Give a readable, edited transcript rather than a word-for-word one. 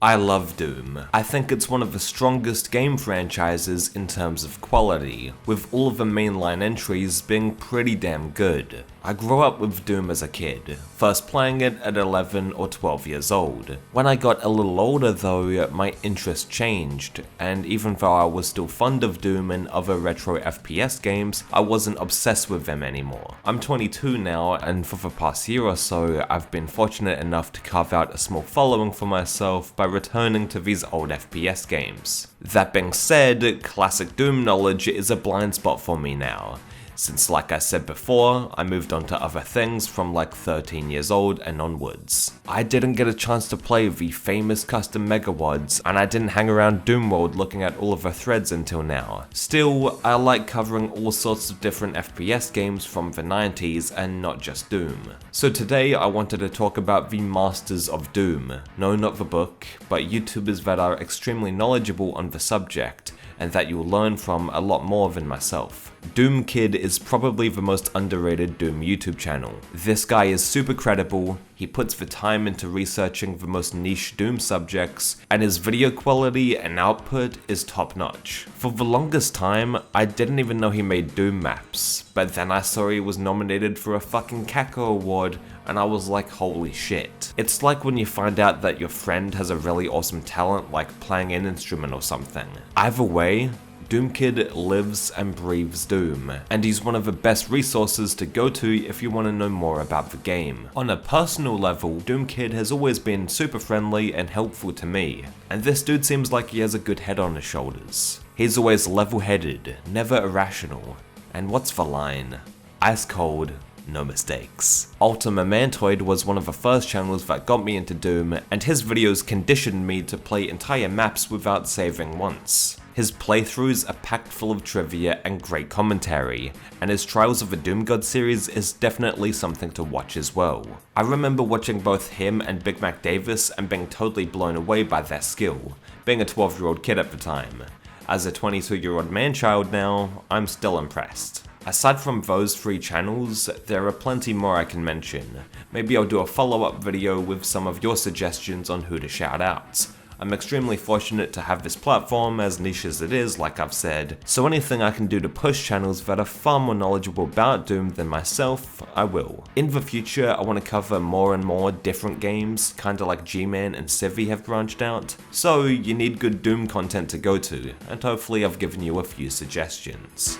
I love Doom. I think it's one of the strongest game franchises in terms of quality, with all of the mainline entries being pretty damn good. I grew up with Doom as a kid, first playing it at 11 or 12 years old. When I got a little older though, my interest changed, and even though I was still fond of Doom and other retro FPS games, I wasn't obsessed with them anymore. I'm 22 now, and for the past year or so, I've been fortunate enough to carve out a small following for myself by returning to these old FPS games. That being said, classic Doom knowledge is a blind spot for me now, since like I said before, I moved on to other things from like 13 years old and onwards. I didn't get a chance to play the famous custom MegaWads, and I didn't hang around Doom World looking at all of the threads until now. Still, I like covering all sorts of different FPS games from the 90s and not just Doom. So today I wanted to talk about the Masters of Doom. No, not the book, but YouTubers that are extremely knowledgeable on the subject, and that you'll learn from a lot more than myself. DOOMKID is probably the most underrated Doom YouTube channel. This guy is super credible, he puts the time into researching the most niche Doom subjects, and his video quality and output is top notch. For the longest time, I didn't even know he made Doom maps, but then I saw he was nominated for a fucking Kako award, and I was like, holy shit. It's like when you find out that your friend has a really awesome talent like playing an instrument or something. Either way, DOOMKID lives and breathes Doom, and he's one of the best resources to go to if you want to know more about the game. On a personal level, DOOMKID has always been super friendly and helpful to me, and this dude seems like he has a good head on his shoulders. He's always level-headed, never irrational, and what's the line? Ice cold, no mistakes. ALTIMAMANTOID was one of the first channels that got me into Doom, and his videos conditioned me to play entire maps without saving once. His playthroughs are packed full of trivia and great commentary, and his Trials of the Doom God series is definitely something to watch as well. I remember watching both him and BIGMACDAVIS and being totally blown away by their skill, being a 12-year-old kid at the time. As a 22-year-old man-child now, I'm still impressed. Aside from those three channels, there are plenty more I can mention. Maybe I'll do a follow-up video with some of your suggestions on who to shout out. I'm extremely fortunate to have this platform, as niche as it is, like I've said, so anything I can do to push channels that are far more knowledgeable about Doom than myself, I will. In the future, I want to cover more and more different games, kinda like G-Man and Civi have branched out, so you need good Doom content to go to, and hopefully I've given you a few suggestions.